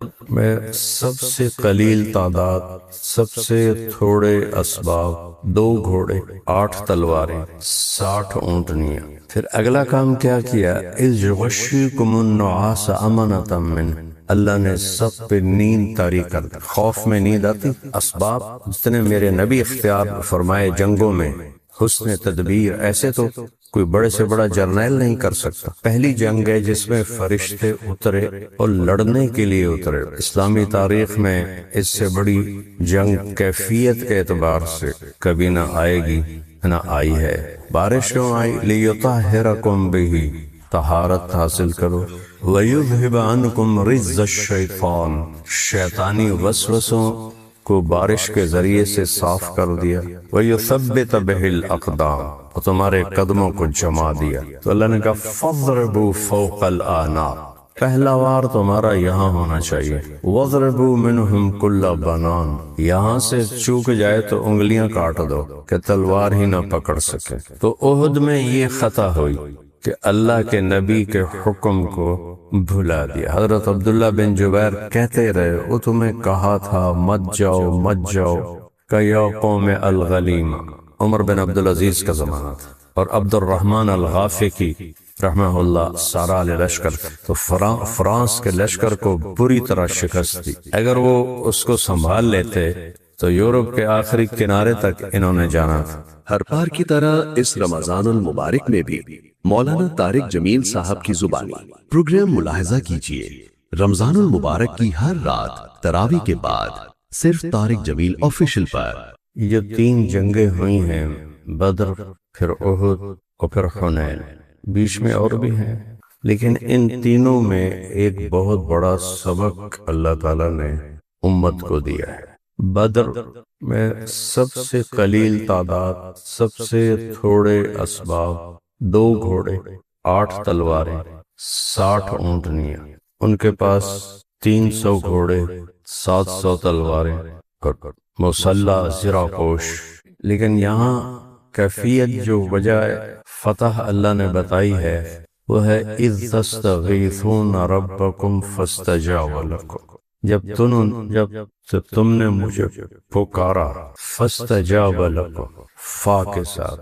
میں سب سے قلیل تعداد، سب سے تھوڑے اسباب، 2 گھوڑے، 8 تلواریں، 60 اونٹنیاں۔ پھر اگلا کام کیا کیا؟ اذ یغشیکم النعاس امنۃ من، اللہ نے سب پہ نیند طاری کر دی۔ خوف میں نیند آتی، اسباب جس نے میرے نبی اختیار فرمائے جنگوں میں، حسن تدبیر، ایسے تو کوئی بڑے سے بڑا جرنیل نہیں کر سکتا۔ پہلی جنگ ہے جس میں فرشتے اترے اور لڑنے کے لیے اترے۔ اسلامی تاریخ میں اس سے بڑی جنگ کیفیت کے اعتبار سے کبھی نہ آئے گی، نہ آئی ہے۔ بارش کیوں آئی؟ لیطہرکم بہ، طہارت حاصل کرو، ویذھب عنکم رجز الشیطان، شیطانی وسوسوں کو بارش کے ذریعے سے صاف کر دیا، وَيُثَبِّتَ بِهِ الْأَقْدَامَ، اور تمہارے قدموں کو جما دیا۔ تو اللہ نے کہا فَاضْرِبُوا فَوْقَ الْأَعْنَاقِ، پہلا وار تمہارا یہاں ہونا چاہیے، وَاضْرِبُوا مِنْهُمْ كُلَّ بَنَانٍ، یہاں سے چوک جائے تو انگلیاں کاٹ دو کہ تلوار ہی نہ پکڑ سکے۔ تو احد میں یہ خطا ہوئی کہ اللہ کے نبی کے حکم کو بھلا دیا۔ حضرت عبداللہ بن جبیر کہتے رہے، وہ تمہیں کہا تھا مت جاؤ مت جاؤ، کہ یا قوم الغلیم، عمر بن عبدالعزیز کا زمانہ تھا، اور عبد الرحمن الغافقی رحمہ اللہ سارا علیہ لشکر، تو فرانس کے لشکر کو بری طرح شکست دی۔ اگر وہ اس کو سنبھال لیتے تو یورپ کے آخری کنارے تک انہوں نے جانا تھا۔ ہر بار کی طرح اس رمضان المبارک میں بھی مولانا طارق جمیل صاحب کی زبانی پروگرام ملاحظہ کیجیے۔ رمضان المبارک کی ہر رات تراویح کے بعد صرف طارق جمیل آفیشل پر۔ یہ 3 جنگیں ہوئی ہیں، بدر، پھر احد اور پھر حنین، بیچ میں اور بھی ہیں، لیکن ان تینوں میں ایک بہت بڑا سبق اللہ تعالیٰ نے امت کو دیا ہے۔ بدر میں سب سے قلیل تعداد، سب سے تھوڑے اسباب، 2 گھوڑے، 8 تلواریں، 60 اونٹنیاں، ان کے پاس 300 گھوڑے، 700 تلواریں اور مسلح زرہ پوش۔ لیکن یہاں کیفیت جو وجہ فتح اللہ نے بتائی ہے وہ ہے اذ تستغیثون ربکم فاستجاب لکم، جب تم نے مجھے پکارا، فاستجاب لکم، فا کے ساتھ،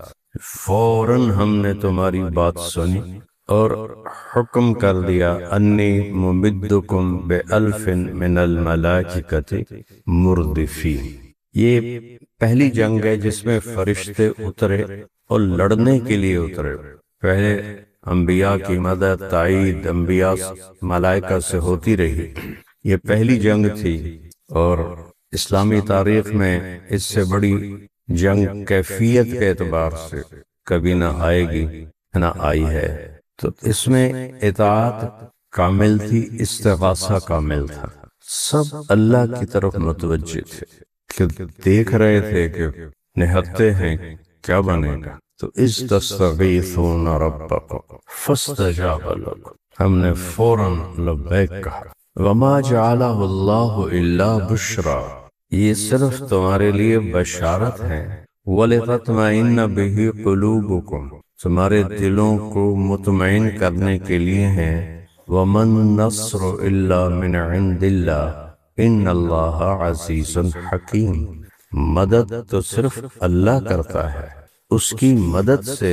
فوراً ہم نے تمہاری بات سنی اور حکم کر دیا انی ممدکم بألف من الملائکۃ مردفین۔ یہ پہلی جنگ ہے جس میں فرشتے اترے اور لڑنے کے لیے اترے۔ پہلے انبیاء کی مدد، تائید انبیاء ملائکہ سے ہوتی رہی، یہ پہلی جنگ تھی، اور اسلامی تاریخ میں اس سے بڑی جنگ کیفیت کے اعتبار سے کبھی نہ آئے گی، نہ آئی ہے۔ تو اس میں اطاعت کامل تھی، استغاثہ کامل تھا، سب اللہ کی طرف متوجہ تھے کہ دیکھ رہے تھے کہ نہتے ہیں کیا بنے گا۔ تو اذ تستغیثون ربکم فاستجاب لکم، ہم نے فوراً لبیک کہا۔ وما جعلہ اللہ الا بشرا، یہ صرف تمہارے لیے بشارت ہے، وَلِتَطْمَئِنَّ بِهِ قُلُوبُكُمْ، تمہارے دلوں کو مطمئن کرنے کے لیے ہیں۔ وَمَن نَّصْرُ إِلَّا مِنْ عِنْدِ اللَّهِ إِنَّ اللَّهَ عَزِيزٌ حَكِيمٌ، مدد تو صرف اللہ کرتا ہے، اس کی مدد سے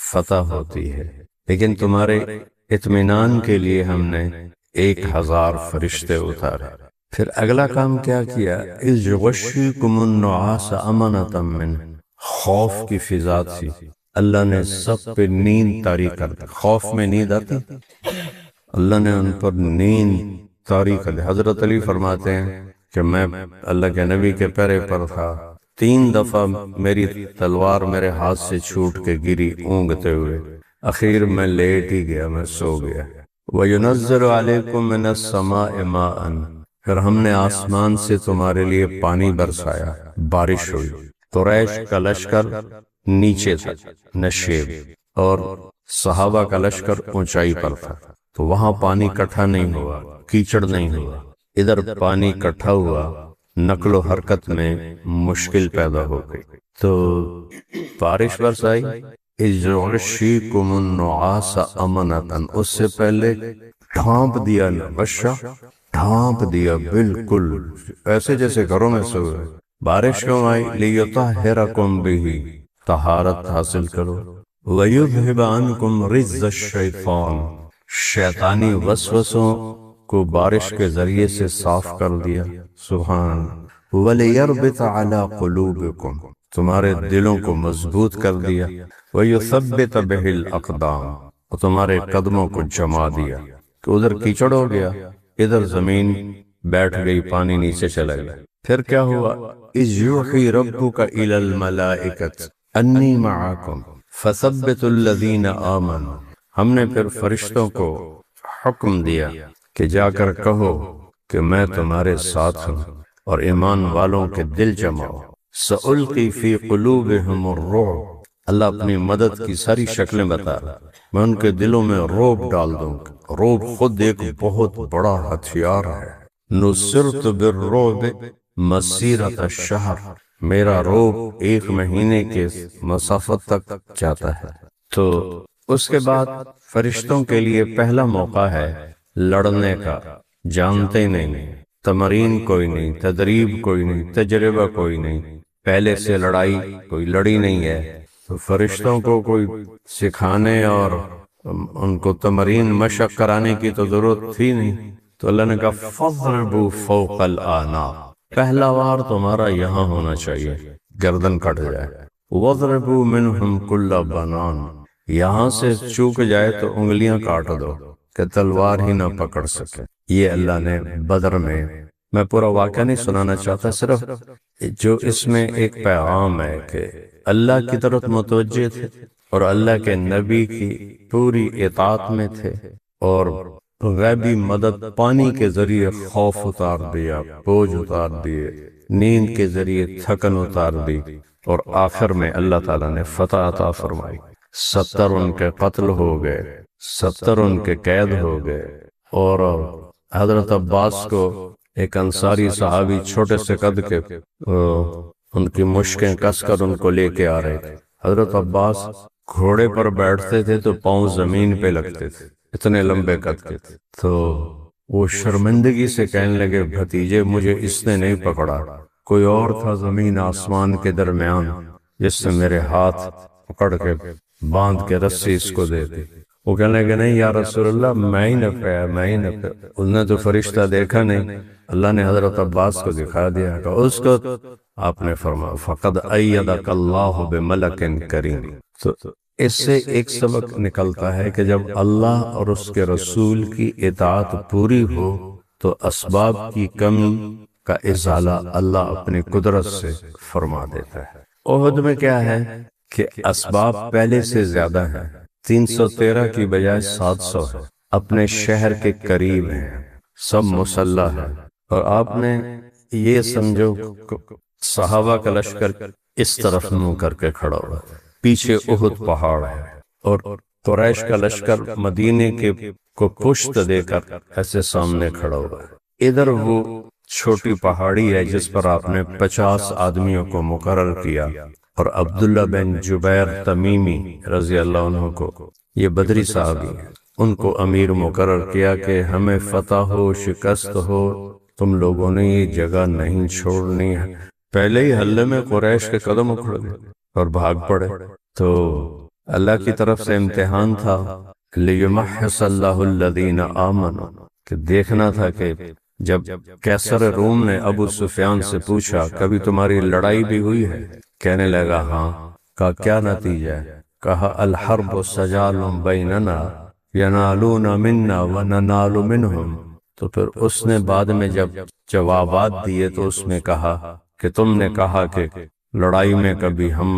فتح ہوتی ہے۔ لیکن تمہارے اطمینان کے لیے ہم نے 1000 فرشتے اتارے۔ پھر اگلا کام کیا کیا؟ اذ یغشیکم النعاس امنۃ من، خوف کی فضا تھی، اللہ نے سب پہ نیند طاری کر دی۔ خوف میں نیند آتی، اللہ نے ان پر نیند طاری کر دی۔ حضرت علی فرماتے ہیں کہ میں اللہ کے نبی کے پیرے پر تھا، 3 دفعہ میری تلوار میرے ہاتھ سے چھوٹ کے گری اونگتے ہوئے، اخیر میں لیٹ ہی گیا، میں سو گیا۔ وَيُنَزِّلُ عَلَيْكُم مِّنَ السَّمَاءِ مَاءً، پھر ہم نے آسمان سے تمہارے لیے پانی برسایا، بارش ہوئی۔ قریش کا لشکر نیچے تھا، نشیب، اور صحابہ کا لشکر اونچائی پر تھا، تو وہاں پانی اکٹھا نہیں ہوا، کیچڑ نہیں ہوا، ادھر پانی اکٹھا ہوا، نقل و حرکت میں مشکل پیدا ہو گئی، تو بارش برسائی۔ اذ یغشیکم النعاس امنۃ، اس سے پہلے ڈھانپ دیا غشہ، ڈھانپ دیا بالکل ایسے جیسے گھروں میں سو گئے۔ بارش کیوں آئی؟ لیطہرکم بہ، طہارت حاصل کرو، ویذھب عنکم رجز الشیطان، شیطانی وسوسوں کو بارش کے ذریعے سے صاف کر دیا، سبحان، ولیربط علی قلوبکم، تمہارے دلوں کو مضبوط کر دیا، ویثبت بہ الاقدام، اور تمہارے قدموں کو جما دیا، کہ ادھر کیچڑ ہو گیا، ادھر زمین بیٹھ گئی، پانی نیچے چلا گیا۔ پھر کیا ہوا؟ اذ یوحی ربک الی الملائکۃ انی معکم فثبتوا الذین آمنوا، ہم نے پھر فرشتوں کو حکم دیا کہ جا کر کہو کہ میں تمہارے ساتھ ہوں، اور ایمان والوں کے دل جماؤ۔ سألقی فی قلوبہم الرعب، اللہ اپنی مدد کی ساری شکلیں بتا رہا، میں ان کے دلوں میں رعب ڈال دوں گا۔ رعب خود ایک بہت بڑا ہتھیار ہے۔ نصرت بالرعب مسیرۃ الشہر، میرا رعب 1 مہینے کے مسافت تک جاتا ہے۔ تو اس کے بعد فرشتوں کے لیے پہلا موقع ہے لڑنے کا، جانتے نہیں، تمرین کوئی نہیں، تدریب کوئی نہیں، تجربہ کوئی نہیں، پہلے سے لڑائی کوئی لڑی نہیں ہے، تو فرشتوں کو کوئی سکھانے اور ان کو تمرین مشق کرانے کی تو ضرورت تھی نہیں، تو اللہ نے کہا فَاضْرِبُوا فَوْقَ الْأَعْنَاقِ، پہلا وار تمہارا یہاں ہونا چاہیے، گردن کٹ جائے، وَاضْرِبُوا مِنْهُمْ كُلَّ بَنَانٍ، یہاں سے چوک جائے تو انگلیاں کاٹ دو کہ تلوار ہی نہ پکڑ سکے۔ یہ اللہ نے بدر میں پورا واقعہ نہیں سنانا چاہتا، صرف جو اس میں ایک پیغام ہے کہ اللہ کی طرف متوجہ تھے اور اللہ کے نبی کی پوری اطاعت میں تھے، اور غیبی مدد پانی کے ذریعے خوف اتار دیا، بوجھ اتار دیے، نیند کے ذریعے تھکن اتار دی، اور آخر میں اللہ تعالیٰ نے فتح عطا فرمائی۔ 70 ان کے قتل ہو گئے، 70 ان کے قید ہو گئے، اور حضرت عباس کو ایک انصاری صحابی چھوٹے سے قد کے ان کی مشکیں کس کر ان کو لے کے آ رہے تھے۔ حضرت عباس گھوڑے پر بیٹھتے تھے تو پاؤں زمین پہ لگتے تھے، اتنے لمبے قد کے تھے۔ تو وہ شرمندگی سے کہنے لگے بھتیجے مجھے اس نے نہیں پکڑا، کوئی اور تھا زمین آسمان کے درمیان جس نے میرے ہاتھ پکڑ کے باندھ کے رسی اس کو دے دی۔ وہ کہنے لگے نہیں یا رسول اللہ میں ہی نفع، میں ہی نفع، اس نے تو فرشتہ دیکھا نہیں، اللہ نے حضرت عباس کو دکھا دیا کہ اس کو آپ نے فرمایا فقد ایدک اللہ بملک کریم۔ تو اس سے ایک سبق نکلتا ہے کہ جب اللہ اور اس کے رسول کی اطاعت پوری ہو تو اسباب کی کمی کا ازالہ اللہ اپنی قدرت سے فرما دیتا ہے۔ احد میں کیا ہے کہ اسباب پہلے سے زیادہ ہیں، 313 کی بجائے 700 ہے، اپنے شہر کے قریب ہیں، سب مسلح ہے، اور آپ نے یہ سمجھو صحابہ کا لشکر اس طرف منہ کر کے کھڑا ہوا، پیچھے احد پہاڑ ہے، اور قریش کا لشکر مدینے کے کو پشت دے کر ایسے سامنے کھڑا ہوا ہے۔ ادھر وہ چھوٹی پہاڑی ہے جس پر آپ نے 50 آدمیوں کو مقرر کیا، اور عبداللہ بن جبیر تمیمی رضی اللہ عنہ کو، یہ بدری صحابی ہیں، ان کو امیر مقرر کیا کہ ہمیں فتح ہو شکست ہو تم لوگوں نے یہ جگہ نہیں چھوڑنی ہے۔ پہلے ہی حلے میں قریش کے قدم اکھڑ گئے اور بھاگ پڑے۔ تو اللہ کی طرف سے امتحان تھا، لیمحص اللہ الذین آمنوا، کہ دیکھنا تھا کہ جب قیصر روم نے ابو سفیان سے پوچھا کبھی تمہاری لڑائی بھی ہوئی ہے؟ کہنے لگا ہاں۔ کہا کیا نتیجہ ہے؟ کہا الحرب سجال بیننا ینالون منا وننال منہم۔ تو پھر اس نے بعد میں جب جوابات دیے تو اس میں کہا کہ تم نے کہا کہ لڑائی میں کبھی ہم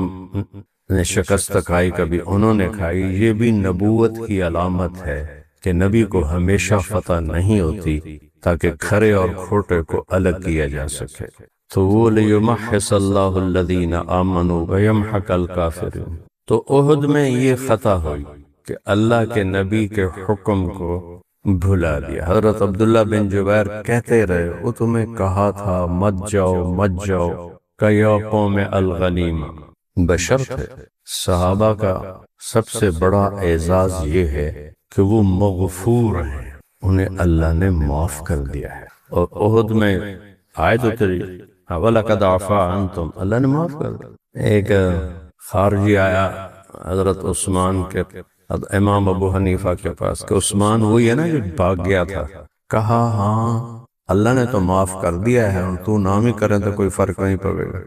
نے شکست کھائی کبھی انہوں نے کھائی، یہ بھی نبوت کی علامت ہے کہ نبی کو ہمیشہ فتح نہیں ہوتی تاکہ کھرے اور کھوٹے کو الگ کیا جا سکے۔ تو وہ لیمحص اللہ الذین آمنوا ویمحق الکافرین۔ تو احد میں یہ فتح ہوئی کہ اللہ کے نبی کے حکم کو بھلا دیا۔ حضرت عبداللہ بن جبیر کہتے رہے وہ تمہیں کہا تھا مت جاؤ مت جاؤ، کہ یا قوم الغنیمہ، بشرط ہے صحابہ کا سب سے بڑا اعزاز یہ ہے کہ وہ مغفور ہیں، انہیں اللہ نے معاف کر دیا ہے۔ اور احد میں آیت اتری وَلَقَدْ عَفَا عَنْتُمْ، اللہ نے معاف کر دیا۔ ایک خارجی آیا حضرت عثمان کے امام ابو حنیفہ کے پاس کہ عثمان وہی ہے نا جو بھاگ گیا تھا، کہا ہاں اللہ نے تو معاف کر دیا ہے، تو نام ہی کریں تو کوئی فرق نہیں پڑے گا۔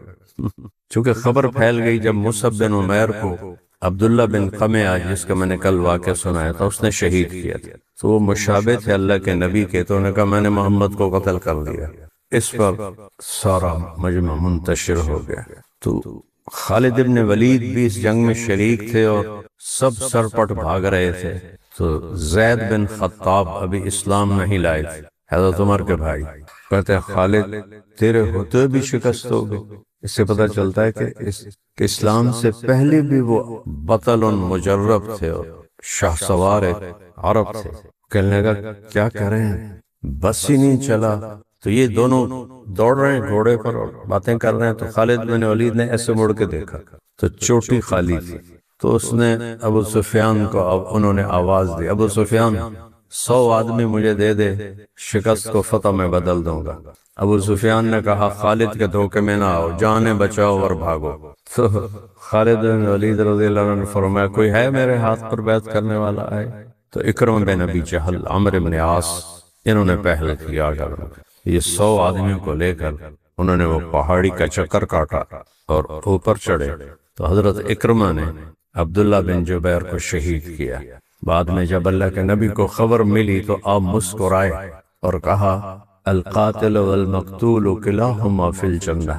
چونکہ خبر پھیل گئی جب مصعب بن عمیر کو عبداللہ بن قمع جس کا میں نے کل واقعہ سنایا تھا اس نے شہید کیا تھا، تو وہ مشابہ تھے اللہ کے نبی کے، تو انہوں نے کہا میں نے محمد کو قتل کر دیا۔ اس پر سارا مجمع منتشر ہو گیا۔ تو خالد ابن ولید بھی اس جنگ میں شریک تھے اور سب سرپٹ بھاگ رہے تھے، تو زید بن خطاب ابھی اسلام نہیں لائے تھے، حضرت عمر کے بھائی، کہتے ہیں خالد تیرے ہوتے بھی شکست ہو گئی۔ اس سے پتہ چلتا ہے کہ اسلام سے پہلے بھی وہ بطل مجرب تھے اور شاہ سوار عرب تھے۔ کہنے لگا کیا کریں، بس ہی نہیں چلا۔ تو یہ دونوں دوڑ رہے ہیں گھوڑے پر اور باتیں کر رہے ہیں، تو خالد بن ولید نے ایسے مڑ کے دیکھا تو چوٹی خالی تھی، تو اس نے ابو سفیان کو انہوں نے آواز دی، ابو سفیان 100 آدمی مجھے دے دے، شکست کو فتح میں بدل دوں گا۔ ابو سفیان نے کہا خالد کے دھوکے میں نہ آؤ، جانیں بچاؤ اور بھاگو۔ تو خالد بن ولید رضی اللہ عنہ نے فرمایا کوئی ہے میرے ہاتھ پر بیعت کرنے والا ہے؟ تو اکرمہ بن ابی جہل، عمرو بن عاص، انہوں نے پہل کیا۔ یہ 100 آدمیوں کو لے کر انہوں نے وہ پہاڑی کا چکر کاٹا اور اوپر چڑھے، تو حضرت اکرمہ نے عبداللہ بن جبیر کو شہید کیا۔ بعد میں جب اللہ کے نبی کو خبر ملی تو آپ مسکرائے اور کہا القاتل والمقتول کلاہما فی الجنہ،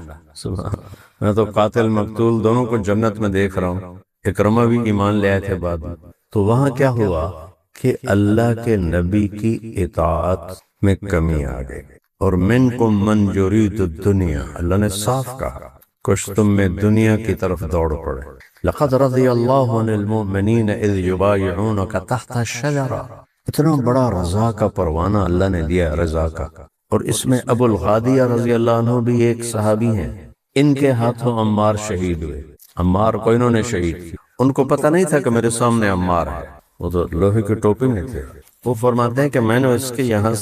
میں تو قاتل مقتول دونوں کو جنت میں دیکھ رہا ہوں۔ اکرمہ بھی ایمان لے آئے تھے بعد میں۔ تو وہاں کیا ہوا کہ اللہ کے نبی کی اطاعت میں کمی آ گئی، اور منکم من یرید الدنیا، اللہ نے صاف کہا کچھ تم میں دنیا کی طرف دوڑ پڑے۔ لقد رضی اللہ عن المؤمنین اذ یبایعونک تحت الشجرہ، اتنا بڑا رضا کا پروانہ اللہ نے دیا، رضا کا۔ اور اس میں ابو الغادیہ رضی اللہ عنہ بھی ایک صحابی ہیں، ان کے ہاتھوں عمار شہید ہوئے۔ عمار کو انہوں نے شہید کیا، ان کو پتہ نہیں تھا کہ میرے سامنے عمار ہے، وہ تو لوہے کی ٹوپی میں تھے۔ وہ فرماتے ہیں کہ میں نے اس کے یہاں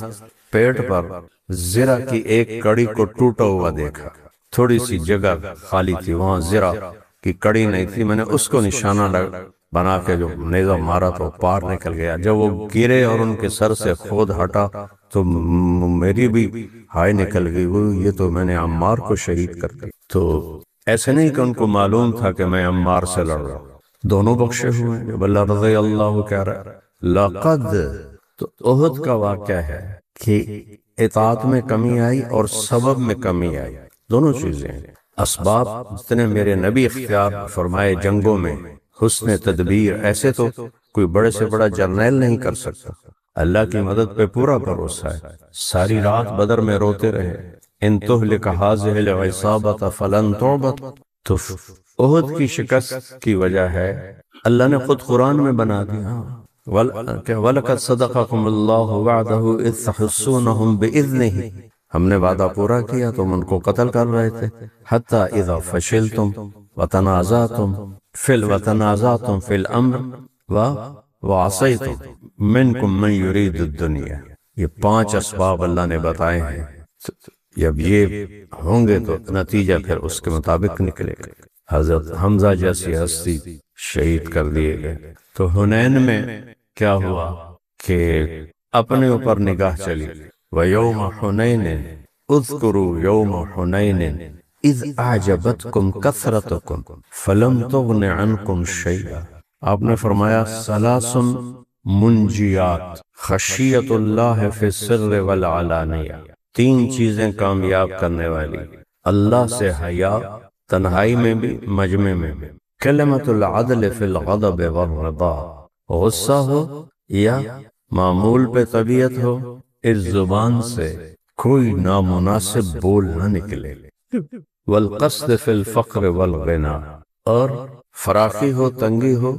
پیٹ پر زرہ کی ایک کڑی کو ٹوٹا ہوا دیکھا، تھوڑی سی جگہ خالی تھی، وہاں زرہ کی کڑی نہیں تھی، میں نے اس کو نشانہ بنا کے جو نیزہ مارا تو پار نکل گیا۔ جب وہ گرے اور ان کے سر سے خود ہٹا تو میری بھی ہائے نکل گئی، وہ یہ تو میں نے عمار کو شہید کر دی۔ تو ایسے نہیں کہ ان کو معلوم تھا کہ میں عمار سے لڑ رہا ہوں، دونوں بخشے ہوئے ہیں جب اللہ رضی اللہ کہہ رہا ہے۔ لقد، تو احد کا واقعہ ہے کہ اطاعت میں کمی آئی اور سبب میں کمی آئی، دونوں چیزیں ہیں۔ اسباب جتنے میرے نبی اختیار فرمائے جنگوں میں، حسن تدبیر، ایسے تو کوئی بڑے سے بڑا جرنیل نہیں کر سکتا، اللہ کی مدد پہ پورا بھروسہ ہے۔ ساری رات بدر میں روتے رہے، ان تہلک ہذہ العصابۃ فلن تعبد۔ تو احد کی شکست کی وجہ ہے اللہ نے خود قرآن میں بنا دیا، وَلَقَدْ صَدَقَكُمُ اللَّهُ وَعْدَهُ إِذْ تَحُسُّونَهُمْ بِإِذْنِهِ، ہم نے وعدہ پورا کیا، تم ان کو قتل کر رہے تھے، حَتَّى إِذَا فَشِلْتُمْ وَتَنَازَعْتُمْ فِي الْأَمْرِ وَعَصَيْتُمْ مِنْكُمْ مَنْ يُرِيدُ الدُّنْيَا۔ یہ 5 اسباب اللہ نے بتائے ہیں، جب یہ ہوں گے تو نتیجہ پھر اس کے مطابق نکلے گا۔ حضرت حمزہ جیسی ہستی شہید کر دیے گئے۔ تو حنین میں کیا ہوا کہ اپنے اوپر نگاہ چلی، وَيَوْمَ حُنَيْنٍ اذْكُرُوا يَوْمَ حُنَيْنٍ اِذْ أَعْجَبَتْكُمْ كَثْرَتُكُمْ فَلَمْ تُغْنِ عَنْكُمْ شَيْئًا۔ آپ نے فرمایا ثلاث منجیات خشیت اللہ فی السر والعلانیہ، 3 چیزیں کامیاب کرنے والی، اللہ سے حیا، تنہائی میں بھی مجمع میں بھی، کلمۃ العدل فی الغضب والرضا، غصہ ہو یا معمول پہ طبیعت ہو، اس زبان سے کوئی نامناسب بول نہ نکلے، والقصد فی الفقر والغنا، اور فراخی ہو تنگی ہو،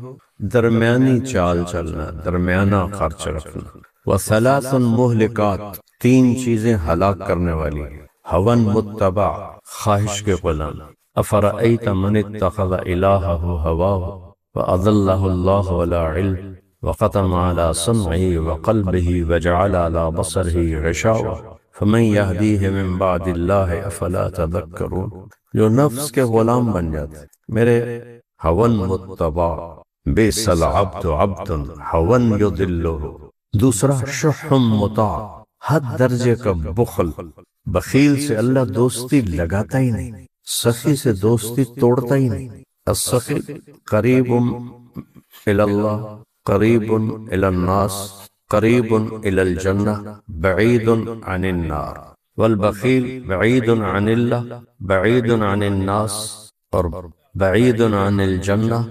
درمیانی چال چلنا، درمیانہ خرچ رکھنا، وثلاث مہلکات، 3 چیزیں ہلاک کرنے والی، ہون متبع، خواہش کے غلام، افرأیت من اتخذ الہہ ہواہ وأضلہ اللہ علی علم وختم علی سمعہ وقلبہ وجعل علی بصرہ غشاوہ فمن یہدیہ من بعد اللہ افلا تذکرون، جو نفس کے غلام بن جاتے، میرے ہون متبع، بیس العبد عبد ہون یضلہ، دوسرا شح مطاع، حد درجے کا بخل، بخیل سے اللہ دوستی لگاتا ہی نہیں، سخی سے دوستی توڑتا ہی نہیں۔ السخی قریب الی اللہ، قریب الی الناس، قریب الی الجنہ، بعید عن النار، والبخیل بعید عن اللہ، بعید عن الناس، اور بعید عن الجنہ،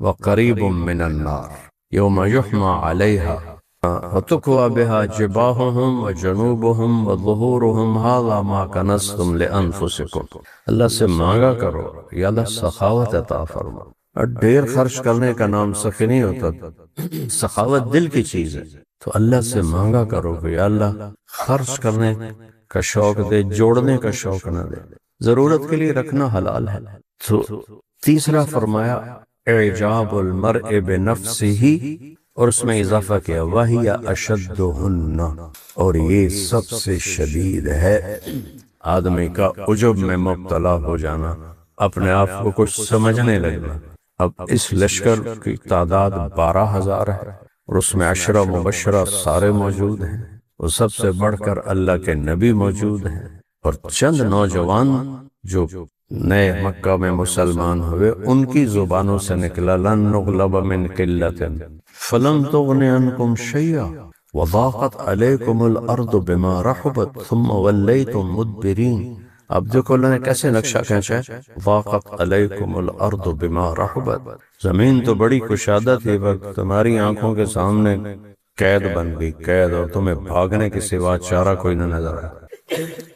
وقریب من النار، یوم یحمى علیہا وتکوى بها جباہهم وجنوبهم وظہورهم هذا ما کنزتم لانفسکم۔ اللہ سے مانگا کرو یا اللہ سخاوت عطا فرما، اور ڈھیر خرچ کرنے کا نام سخی نہیں ہوتا، سخاوت دل کی چیز ہے، تو اللہ سے مانگا کرو کہ یا اللہ خرچ کرنے کا شوق دے، جوڑنے کا شوق نہ دے، ضرورت کے لیے رکھنا حلال ہے۔ تو تیسرا فرمایا اعجاب المرء بنفسہ، اور اس میں اضافہ کیا وَهِيَ أَشَدُّهُنَّ، اور یہ سب سے شدید ہے آدمی کا عجب میں مبتلا ہو جانا، اپنے آپ کو کچھ سمجھنے لگنا۔ اب اس لشکر کی تعداد 12,000 ہے، اور اس میں 10 مبشرہ سارے موجود ہیں، وہ سب سے بڑھ کر اللہ کے نبی موجود ہیں، اور چند نوجوان جو نئے مکہ میں مسلمان ہوئے، ان کی زبانوں سے نکلا لن نغلب من قلت فلن تغن عنکم شیئا وضاقت علیکم الارض بما رحبت ثم ولیتم مدبرین۔ اب دیکھو اللہ نے کیسے نقشہ کھینچا ہے، ضاقت علیکم الارض بما رحبت، زمین تو بڑی کشادہ تھی، وقت تمہاری آنکھوں کے سامنے قید بن گئی، قید، اور تمہیں بھاگنے کے سوا چارہ کوئی نہ نظر آیا۔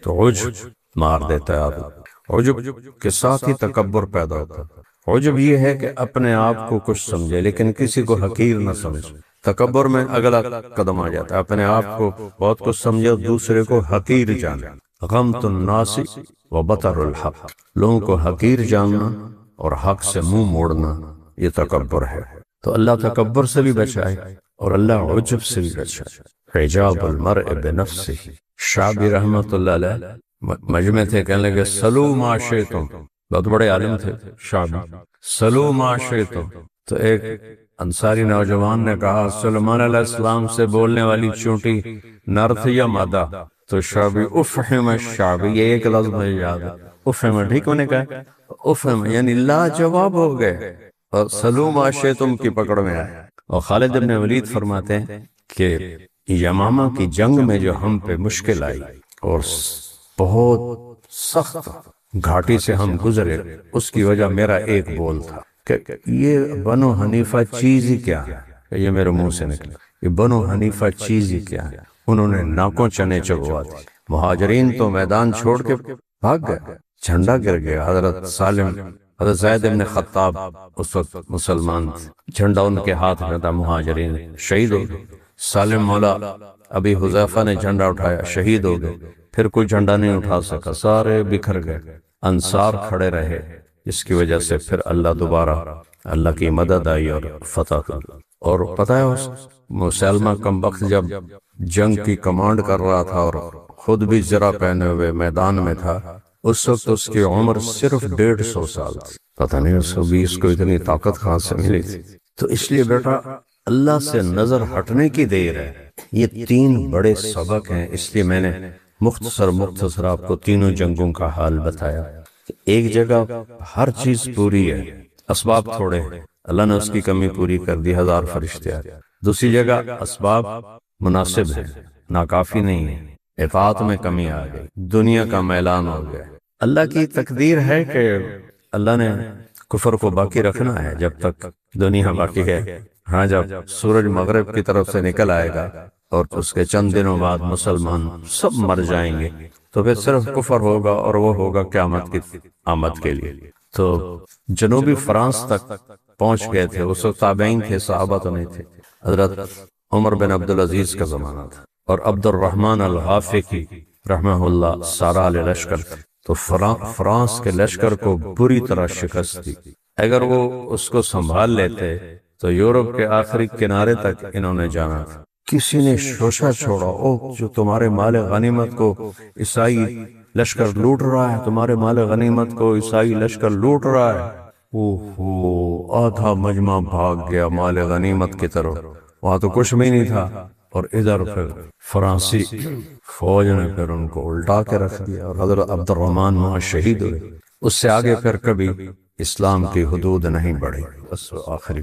تو عجب مار دیتا ہے آدمی، عجب کے ساتھ ہی تکبر پیدا ہوتا ہے۔ عجب یہ ہے کہ اپنے آپ کو کچھ سمجھے لیکن کسی کو حقیر نہ سمجھ، تکبر میں اگلا قدم آ جاتا ہے، اپنے آپ کو بہت کچھ سمجھے اور دوسرے کو حقیر جانے۔ غمت الناس وبطر الحق، لوگوں کو حقیر جاننا اور حق سے منہ موڑنا، یہ تکبر ہے۔ تو اللہ تکبر سے بھی بچائے اور اللہ عجب سے بھی بچائے۔ اعجاب المرء بنفسہ، شعبی رحمت اللہ علیہ مجمع تھے، کہنے لگے سلو ما شئتم، بہت بڑے عالم تھے شعبی، سلو ما شئتم۔ تو ایک انصاری نوجوان نے کہا سلیمان علیہ السلام سے بولنے والی چونٹی نر تھی یا مادہ؟ تو شعبی افہم الشعبی، یہ ایک لفظ مجھے یاد ہے، افہم، ٹھیک میں نے کہا افہم یعنی لا جواب ہو گئے، اور سلو ما شئتم کی پکڑ میں آئے۔ اور خالد بن ولید فرماتے ہیں کہ یمامہ کی جنگ میں جو ہم پہ مشکل آئی اور بہت سخت گھاٹی سے ہم گزرے، اس کی وجہ میرا ایک بول تھا کہ یہ بنو حنیفہ چیز ہی کیا ہے، کہ یہ میرے منہ سے نکلا، یہ بنو حنیفہ چیز ہی کیا ہے۔ انہوں نے ناکوں چنے چبوا دی، مہاجرین تو میدان چھوڑ کے بھاگ گئے، جھنڈا گر گیا۔ حضرت سالم، حضرت زید بن خطاب اس وقت مسلمان تھے، جھنڈا ان کے ہاتھ میں تھا، مہاجرین شہید ہو گئے۔ سالم مولا ابی حذیفہ نے جھنڈا اٹھایا، شہید ہو گئے، پھر کوئی جھنڈا نہیں اٹھا سکا، سارے بکھر گئے۔ انصار کھڑے رہے، جس کی وجہ سے پھر اللہ دوبارہ اللہ کی مدد آئی اور فتح ہوئی۔ اور پتہ ہے اس مسلمہ کم وقت جب جنگ کی کمانڈ کر رہا تھا اور خود بھی زرہ پہنے ہوئے میدان میں تھا، اس وقت اس کی عمر صرف 150 سال تھی۔ پتہ نہیں اس کو بھی اس کو اتنی طاقت کہاں سے ملی تھی۔ تو اس لیے بیٹا اللہ سے نظر ہٹنے کی دیر ہے۔ یہ 3 بڑے سبق ہیں، اس لیے میں نے مختصر آپ کو تینوں جنگوں کا حال بتایا۔ ایک جگہ ہر چیز پوری ہے، اسباب تھوڑے ہیں، اللہ نے اس کی کمی پوری کر دی، 1000 فرشتے آئے۔ دوسری جگہ اسباب مناسب ہیں، ناکافی نہیں ہے، اطاعت میں کمی آ گئی، دنیا کا میلان ہو گیا۔ اللہ کی تقدیر ہے کہ اللہ نے کفر کو باقی رکھنا ہے جب تک دنیا باقی ہے۔ ہاں، جب سورج مغرب کی طرف سے نکل آئے گا اور اس کے چند دنوں بعد مسلمان سب مر جائیں گے، تو پھر صرف کفر ہوگا، اور وہ ہوگا قیامت کی آمد کے لیے۔ تو جنوبی فرانس تک پہنچ گئے تھے، اس وقت تابعین تھے، صحابہ تو نہیں تھے۔ حضرت عمر بن عبدالعزیز کا زمانہ تھا، اور عبد الرحمن الغافقی رحمہ اللہ سارا علیہ لشکر تھے۔ تو فرانس کے لشکر کو بری طرح شکست دی۔ اگر وہ اس کو سنبھال لیتے تو یورپ کے آخری کنارے تک انہوں نے جانا تھا، کسی نے شوشہ چھوڑا، او جو تمہارے مال غنیمت کو عیسائی لشکر لوٹ رہا ہے، تمہارے مال غنیمت کو عیسائی لشکر لوٹ رہا ہے۔ اوہو، آدھا مجمع بھاگ گیا مال غنیمت کی طرف، وہاں تو کچھ بھی نہیں تھا، اور ادھر پھر فرانسی فوج نے پھر ان کو الٹا کے رکھ دیا، اور حضرت عبد الرحمن وہاں شہید ہوئے۔ اس سے آگے پھر کبھی اسلام کی حدود نہیں بڑھی، بس آخری